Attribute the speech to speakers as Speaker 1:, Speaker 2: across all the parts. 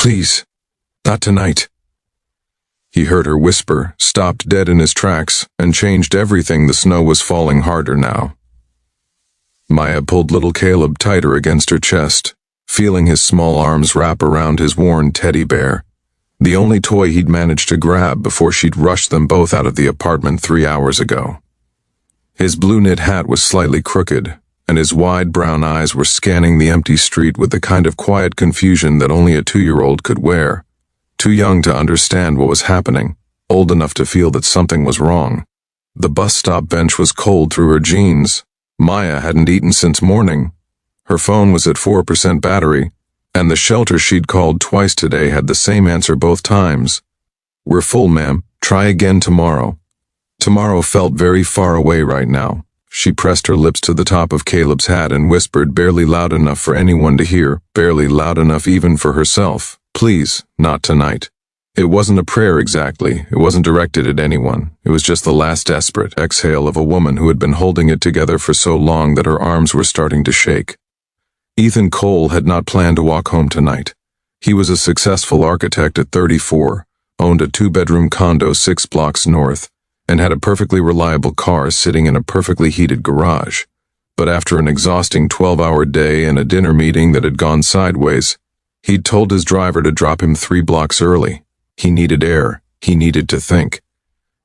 Speaker 1: Please, not tonight." He heard her whisper, stopped dead in his tracks, and changed everything. The snow was falling harder now. Maya pulled little Caleb tighter against her chest, feeling his small arms wrap around his worn teddy bear, the only toy he'd managed to grab before she'd rushed them both out of the apartment 3 hours ago. His blue knit hat was slightly crooked, and his wide brown eyes were scanning the empty street with the kind of quiet confusion that only a 2-year-old could wear. Too young to understand what was happening, old enough to feel that something was wrong. The bus stop bench was cold through her jeans. Maya hadn't eaten since morning. Her phone was at 4% battery, and the shelter she'd called twice today had the same answer both times. "We're full, ma'am. Try again tomorrow." Tomorrow felt very far away right now. She pressed her lips to the top of Caleb's hat and whispered, barely loud enough for anyone to hear, barely loud enough even for herself, "Please, not tonight." It wasn't a prayer exactly. It wasn't directed at anyone. It was just the last desperate exhale of a woman who had been holding it together for so long that her arms were starting to shake. Ethan Cole had not planned to walk home tonight. He was a successful architect at 34, owned a 2-bedroom condo 6 blocks north, and had a perfectly reliable car sitting in a perfectly heated garage. But after an exhausting 12-hour day and a dinner meeting that had gone sideways, he'd told his driver to drop him 3 blocks early. He needed air. He needed to think.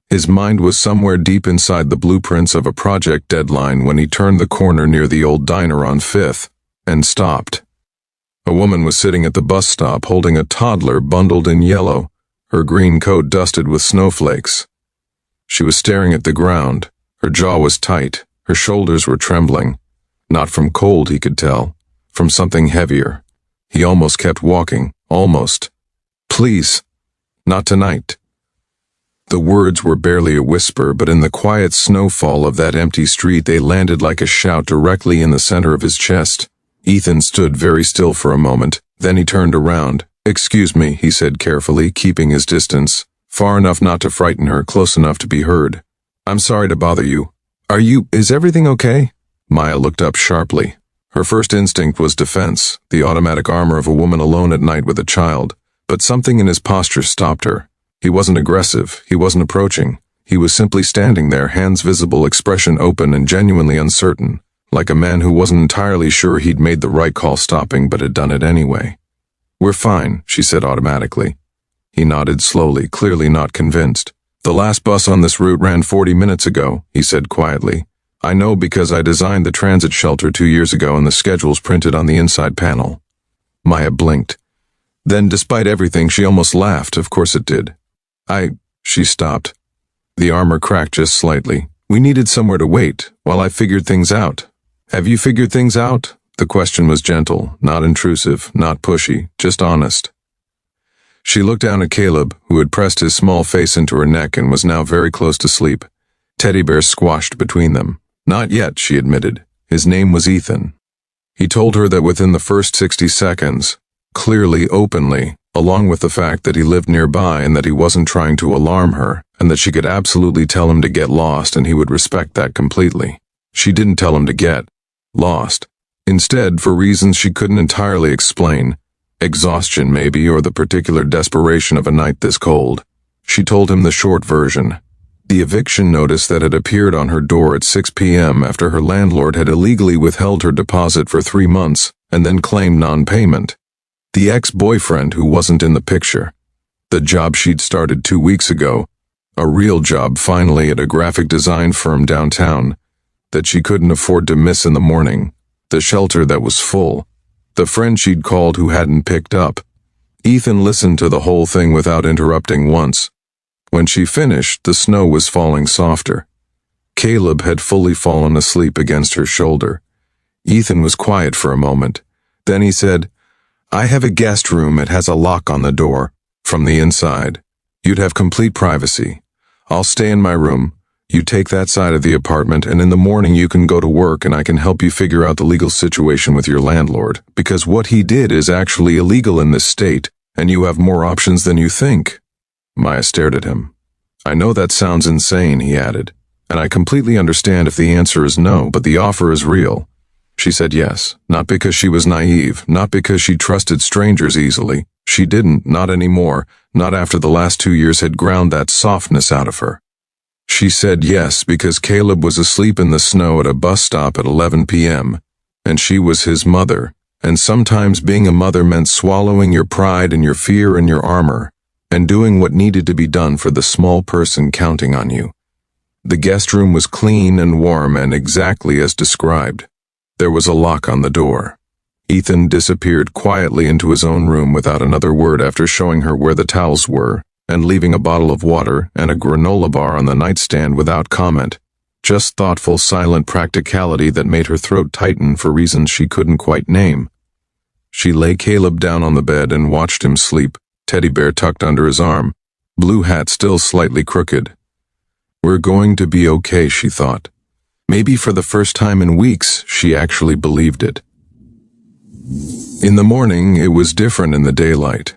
Speaker 1: His mind was somewhere deep inside the blueprints of a project deadline when he turned the corner near the old diner on 5th and stopped. A woman was sitting at the bus stop holding a toddler bundled in yellow, her green coat dusted with snowflakes. She was staring at the ground. Her jaw was tight. Her shoulders were trembling. Not from cold, he could tell. From something heavier. He almost kept walking. Almost. "Please. Not tonight." The words were barely a whisper, but in the quiet snowfall of that empty street they landed like a shout directly in the center of his chest. Ethan stood very still for a moment, then he turned around. "Excuse me," he said carefully, keeping his distance, far enough not to frighten her, close enough to be heard. "I'm sorry to bother you. Is everything okay?" Maya looked up sharply. Her first instinct was defense, the automatic armor of a woman alone at night with a child. But something in his posture stopped her. He wasn't aggressive. He wasn't approaching. He was simply standing there, hands visible, expression open and genuinely uncertain, like a man who wasn't entirely sure he'd made the right call stopping but had done it anyway. "We're fine," she said automatically. He nodded slowly, clearly not convinced. "The last bus on this route ran 40 minutes ago," he said quietly. "I know because I designed the transit shelter 2 years ago and the schedule's printed on the inside panel." Maya blinked. Then, despite everything, she almost laughed. Of course it did. She stopped. The armor cracked just slightly. "We needed somewhere to wait, while I figured things out." "Have you figured things out?" The question was gentle, not intrusive, not pushy, just honest. She looked down at Caleb, who had pressed his small face into her neck and was now very close to sleep. Teddy bear squashed between them. "Not yet," she admitted. His name was Ethan. He told her that within the first 60 seconds, clearly, openly, along with the fact that he lived nearby and that he wasn't trying to alarm her, and that she could absolutely tell him to get lost and he would respect that completely. She didn't tell him to get lost. Instead, for reasons she couldn't entirely explain, exhaustion maybe, or the particular desperation of a night this cold, she told him the short version. The eviction notice that had appeared on her door at 6 p.m. after her landlord had illegally withheld her deposit for 3 months and then claimed non-payment. The ex-boyfriend who wasn't in the picture. The job she'd started 2 weeks ago. A real job finally at a graphic design firm downtown that she couldn't afford to miss in the morning. The shelter that was full. The friend she'd called who hadn't picked up. Ethan listened to the whole thing without interrupting once. When she finished, the snow was falling softer. Caleb had fully fallen asleep against her shoulder. Ethan was quiet for a moment. Then he said, "I have a guest room. It has a lock on the door. From the inside. You'd have complete privacy. I'll stay in my room. You take that side of the apartment, and in the morning you can go to work and I can help you figure out the legal situation with your landlord, because what he did is actually illegal in this state, and you have more options than you think." Maya stared at him. "I know that sounds insane," he added, "and I completely understand if the answer is no, but the offer is real." She said yes, not because she was naive, not because she trusted strangers easily, She didn't, not anymore, not after the last 2 years had ground that softness out of her. She said yes because Caleb was asleep in the snow at a bus stop at 11 p.m., and she was his mother, and sometimes being a mother meant swallowing your pride and your fear and your armor, and doing what needed to be done for the small person counting on you. The guest room was clean and warm and exactly as described. There was a lock on the door. Ethan disappeared quietly into his own room without another word after showing her where the towels were, and leaving a bottle of water and a granola bar on the nightstand without comment. Just thoughtful, silent practicality that made her throat tighten for reasons she couldn't quite name. She lay Caleb down on the bed and watched him sleep, teddy bear tucked under his arm, blue hat still slightly crooked. We're going to be okay, she thought. Maybe for the first time in weeks, she actually believed it. In the morning, it was different in the daylight.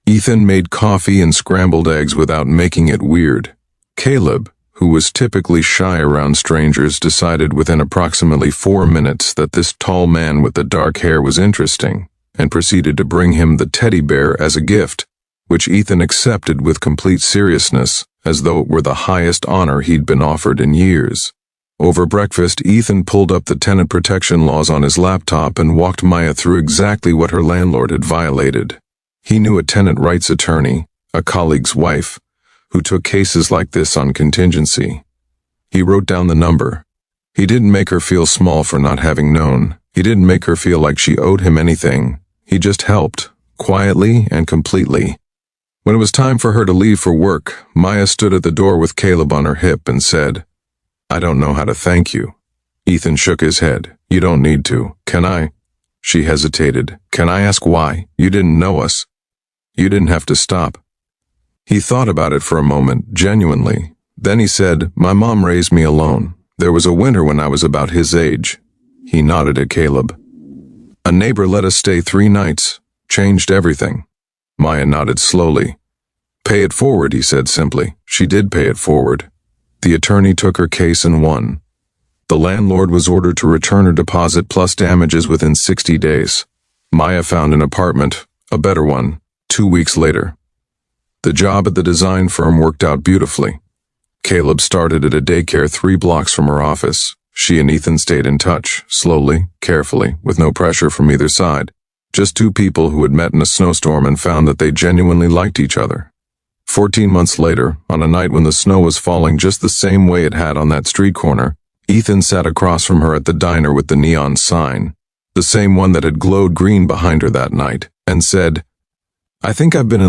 Speaker 1: Ethan made coffee and scrambled eggs without making it weird. Caleb, who was typically shy around strangers, decided within approximately 4 minutes that this tall man with the dark hair was interesting, and proceeded to bring him the teddy bear as a gift, which Ethan accepted with complete seriousness, as though it were the highest honor he'd been offered in years. Over breakfast, Ethan pulled up the tenant protection laws on his laptop and walked Maya through exactly what her landlord had violated. He knew a tenant rights attorney, a colleague's wife, who took cases like this on contingency. He wrote down the number. He didn't make her feel small for not having known. He didn't make her feel like she owed him anything. He just helped, quietly and completely. When it was time for her to leave for work, Maya stood at the door with Caleb on her hip and said, "I don't know how to thank you." Ethan shook his head. "You don't need to. Can I?" She hesitated. "Can I ask why? You didn't know us. You didn't have to stop." He thought about it for a moment, genuinely. Then he said, "My mom raised me alone. There was a winter when I was about his age." He nodded at Caleb. "A neighbor let us stay 3 nights. Changed everything." Maya nodded slowly. "Pay it forward," he said simply. She did pay it forward. The attorney took her case and won. The landlord was ordered to return her deposit plus damages within 60 days. Maya found an apartment, a better one, 2 weeks later. The job at the design firm worked out beautifully. Caleb started at a daycare 3 blocks from her office. She and Ethan stayed in touch, slowly, carefully, with no pressure from either side. Just 2 people who had met in a snowstorm and found that they genuinely liked each other. 14 months later, on a night when the snow was falling just the same way it had on that street corner, Ethan sat across from her at the diner with the neon sign, the same one that had glowed green behind her that night, and said, "I think I've been in